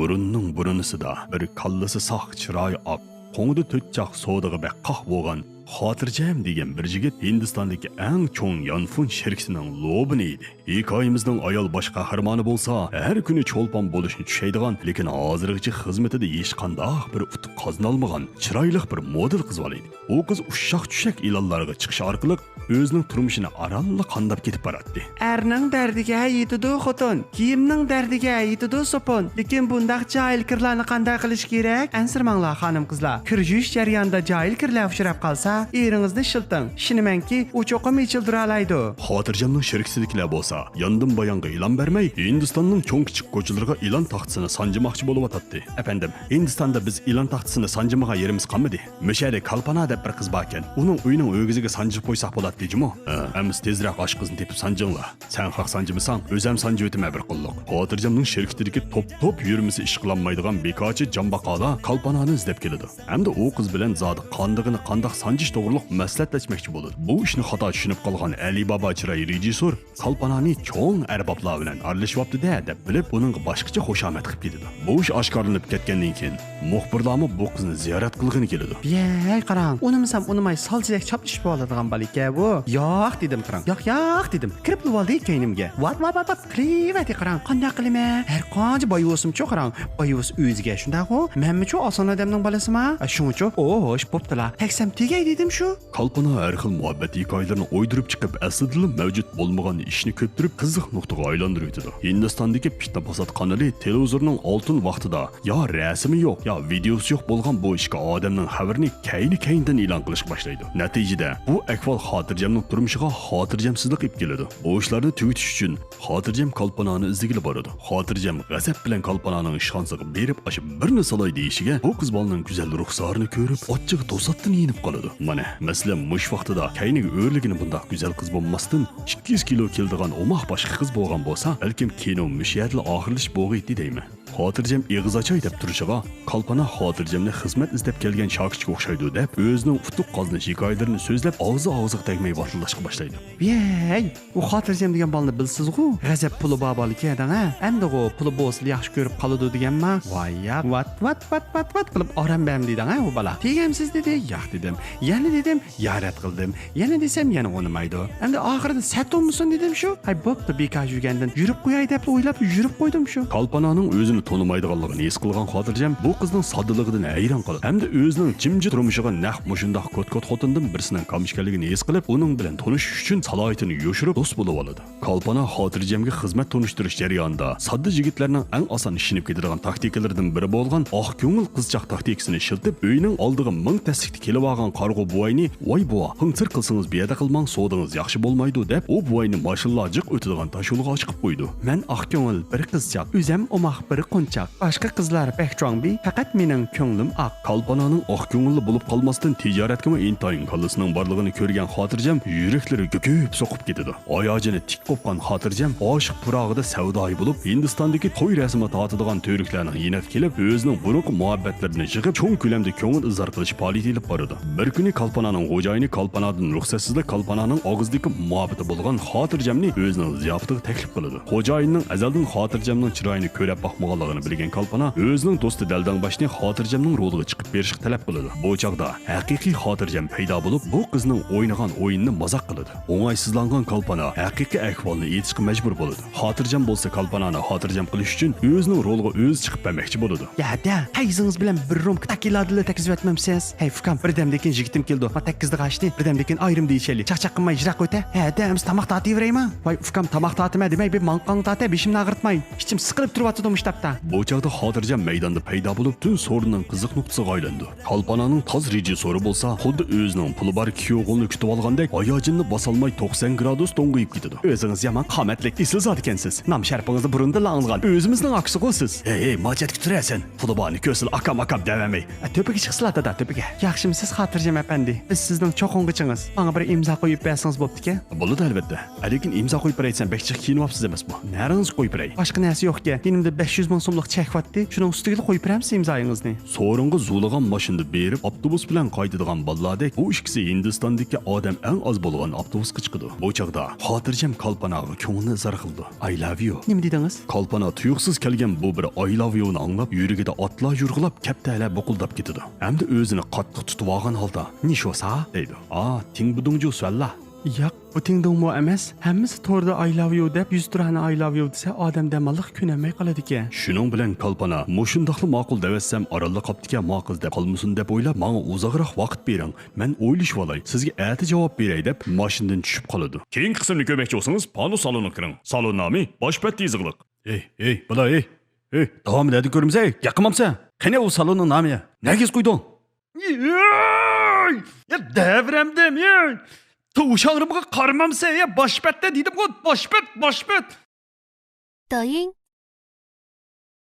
burunning burunusida bir kallasi saq chiroyi oq, qo'ngida to'tchaq sodiga bek qaq bo'lgan Xotirjam degan bir yigit Hindistondagi eng cho'ng yonfun shirkisining lobini edi. Hikoyamizning ayol bosh qahramoni bo'lsa, har kuni cho'lpon bo'lishni tushaydigan, lekin hozirgacha xizmatida hech qanday bir utuq qozonolmagan, chiroyli bir model qiz edi. U qiz ushshaq-tushak ilonlarga chiqish orqali o'zining turmushini aralla qandab ketib boradi. Erning dardiga yetidi xotin, kiyimning dardiga yetidi sopon. Lekin bundaq jahil kirlarni qanday qilish kerak? Ansirmanglar xonim qizlar. Kir yuvish jarayonida jahil kirlar uchrab qolsa, eringizni shilting. Shinimanki, u cho'qim ichildira oladi. Xotirjamning sheriksidagilar bo'lsa, yondan bayonga ilon bermay, Hindistonning cho'ng kichik ko'chalarga ilon taxtasini sanjimoqchi bo'lib o'tadi. Efendim, Hindistonda biz ilon taxtasini sanjimagan yerimiz qolmadi. Mishari Kalpana deb bir qiz bor ekan. Uning uyining o'giziga sanjib qo'ysak bo'ladi deyjimi? Amiz tezroq osh qizni tepib sanjinglar. Sen haq sanjimasan, o'zim sanjib o'tma bir qulluq. Xotirjamning sherikidagi top yurmisi ish qilinmaydigan bekochi jambaqala Kalpanani izlab keladi. Hamda u qiz bilan zodi qandig'ini qandoq sanjish to'g'riliq maslahatlashmoqchi bo'ladi. Bu ishni xato tushunib qolgan Ali Baba chiroy rejissor Kalpanani cho'ng arboblar bilan aralashyapti-da deb bilib, uning boshqacha xushomad qilib ketadi. Bu ish oshkorlanib ketgandan keyin muxbirlarmi bu qizni ziyorat qilgani keladi. Yey, qarang, unimisam unimay solchidak choplashib oladigan balika bu. Yo'q dedim, qarang. Yo'q dedim. Kirib oldi kaynimga. Vat, qilivati qarang. Qanday qilma? Har qancha boyvosimchi qarang. Boyvos o'ziga shunday-ku. Menmi-chu oson odamning bolasimi? Shuncha, xo'sh, bo'ptilar. Taksam tegay dedim shu. Kalpana har xil muhabbat hikoyalarini o'ydirib chiqib, aslida mavjud bo'lmagan ishni ko'ptirib qiziq nuqtaga aylantirib o'tadi. Hindistondagi Pitna Posat kanali televizorning oltin vaqtida yo rasmi yo'q, yo videosi yo'q bo'lgan bu ishga odamning xabarini kayni-kayndan e'lon qilish boshlaydi. Natijada bu ahvol xotirjamning turmushiga xotirjamsizlik olib keladi. Bu ishlarni tugutish uchun xotirjam Kalpanani izlagili boradi. Xotirjam g'azab bilan Kalpananing ishxonasiga berib, ashib birni salay deyishiga, bu qiz bolaning go'zal ruxsorini ko'rib, ochiq to'satdan yinib qoladi. Mana, masalan, mush vaqtida kayniga o'rligini bunday go'zal qiz bo'lmasdan 200 kilo keldigan omoq boshqa qiz bo'lgan bo'lsa, balkim kino mushiyatli oxirlash bo'g'iydi deymi. Xotirjam eg'iz ochay deb turishiga, Kalpana xotirjamni xizmat izlab kelgan shogirdiga o'xshaydi deb o'zining utuq qozonish hikoyalarini so'zlab og'zi-og'ziga tegmay boshlanishga boshlaydi. Yey, u xotirjam degan bolni bilsiz-ku. G'azab puli boboliki edan-a. Endi u puli bo'lsa yaxshi ko'rib qoladi deganman. Voy, vat qilib oram bam deydi-a u bola. Tegamsiz dedi, yo'q dedim. Yana dedim, yarat qildim. Yana desam yana o'nimaydi. Endi oxirida satommisan dedim shu. Hay bo'pti, bekaj yurgandan yurib qo'yay deb o'ylab yurib qo'ydim shu. Kalpananing o'zini tonimaydiganligini his qilgan xotirjam bu qizning soddaligidan hayron qoladi. Hamda o'zining jimjit turmushiga naq mushundoq kot-kot xotindan birisining qamishganligini his qilib, uning bilan tanishish uchun salohiyatini yoshirib do'st bo'lib oladi. Kalpana xotirjamga xizmat tanishtirish jarayonida sodda yigitlarning eng oson ishinib ketadigan taktikalardan biri bo'lgan oq ko'ngil qizchaq taktikasini ishlatib, uyning oldiga 1000 taslikda kelib olgan qarg'u buvayni, "Voy buva, hingtir qilsangiz bu yerda qilmang, sodingiz yaxshi bo'lmaydi" deb u buvayni mashallah jiq o'tadigan tashulga chiqib qo'ydi. Men oq ko'ngil bir qizchaq, o'zim omoq bir qonchaq. Boshqa qizlar pehchongbi, faqat mening ko'nglim oq. Kalpananing oq ko'ngilli bo'lib qolmasdan tijoratga intayin qilisining borligini ko'rgan xotirjam yuraklari ko'p so'qib ketadi. Oyog'ini tik qo'pgan xotirjam oshiq purog'ida savdoyi bo'lib, Hindistondagi to'y rasmi tatadigan to'riklarning yinab kelib, o'zining burunqi muhabbatlarini yig'ib, cho'ng ko'lamda ko'ngil izhor qilish faoliyati olib boradi. Bir kuni Kalpananing xo'jayini Kalpanadan ruxsatsizlik Kalpananing og'izdagi muhabbati bo'lgan xotirjamni o'zining ziyofatiga taklif qiladi. Xo'jayinning azaldan xotirjamning chiroyini ko'rib boqmaganligini bilgan Kalpana o'zining do'sti Daldanbashni xotirjamning roliga chiqib berishga talab qiladi. Bu chaqda haqiqiy xotirjam paydo bo'lib, bu qizning o'ynagan o'yinini mazoq qiladi. O'ng'aysizlangan Kalpana haqiqiy ahvolni aytishga majbur bo'ladi. Xotirjam bo'lsa Kalpanani xotirjam qilish uchun o'zining roliga o'zi chiqib bermoqchi bo'ladi. Ya, hayzingiz bilan bir rom takiladilla takizib etmamsiz. Hey, fukam, birdamdekin yigitim keldi. Ma takizdi qashdi, birdamdekin ayrim deyishayli. Chaqchaq qilmay ijroq qo'yta. Ha, biz tamoq tatiyveraymi? Voy, fukam, tamoq tatima demay, bir manqang tata, beshimni ag'ritmay. Ichim siqilib turyapti mushtabda. Bu chaqda xotirjam maydonda paydo bo'lib, tun so'rining qiziq nuqtasiga aylandi. Kalpananing toz rejissori bo'lsa, xuddi o'zining puli bor kuyovini kutib olgandek, oyog'ini bosolmay 90 gradus to'ng'iyib ketadi. O'zingiz yomon qomatlik isli zot ekansiz. Nam sharpingizni burunda lang'izgan. O'zimizning aksi qo'siz. Hey, majat kutirasan. Pulibani ko'sil akam demaymi. To'piga chiqsizlar-da, to'piga. Yaxshimisiz xotirjam apandi? Biz sizning cho'qong'ichingiz. Menga bir imzo qo'yib bersangiz bo'pti-ki? Bo'ladi albatta. Lekin imzo qo'yib beraysam, bekchiq kiyinyapsiz emas bu. Naringiz qo'yib beray. Boshqa narsa yo'q-ki. Menimda 500 ming ming so'mlik chekvatdi. Shuning ustiga qo'yib beramiz imzoyingizni. So'ringa zulagan mashinada berib avtobus bilan qaytadigan bolalardek bu ikkisi Hindistondagi odam eng az bo'lgan avtobusga chiqdi. Bu chaqda xotirjam Kalpanaga ko'ngilni izhor qildi. I love you. Nima dedingiz? Kalpana tuyuqsiz kelgan bu bir I love you'ni anglab yuragida otlar yurg'ilab kaptala buquldab ketdi. Hamda o'zini qattiq tutib olgan holda "Nishosa?" deydi. "Ting budungju sualla." Yo'q, bu tingdingmi emas. Hammasi to'rda I love you deb 100 turani I love you desa odam damalliq kunamay qoladi ekan. Shuning bilan Kalpana mushundaqli ma'qul devassam oraliq qopdika ma'qul deb qolmasin deb o'ylab, "Menga uzoqroq vaqt bering. Men o'ylashib olay. Sizga ati javob beray" deb mashindan tushib qoladi. Keyingi qismni ko'rmoqchi bo'lsangiz, pano saloniga kiring. Salon nomi boshpat yezig'liq. Ey, bala, ey. Davom edadi ko'rimiz, ey. Yaqimamsan. Qani u salonning nomi? Nagiz qo'yding? Ya davramdim, ey. Tuvşağırımga qarmamsa ya boshpatda dedim-ku, boshpat. 抖音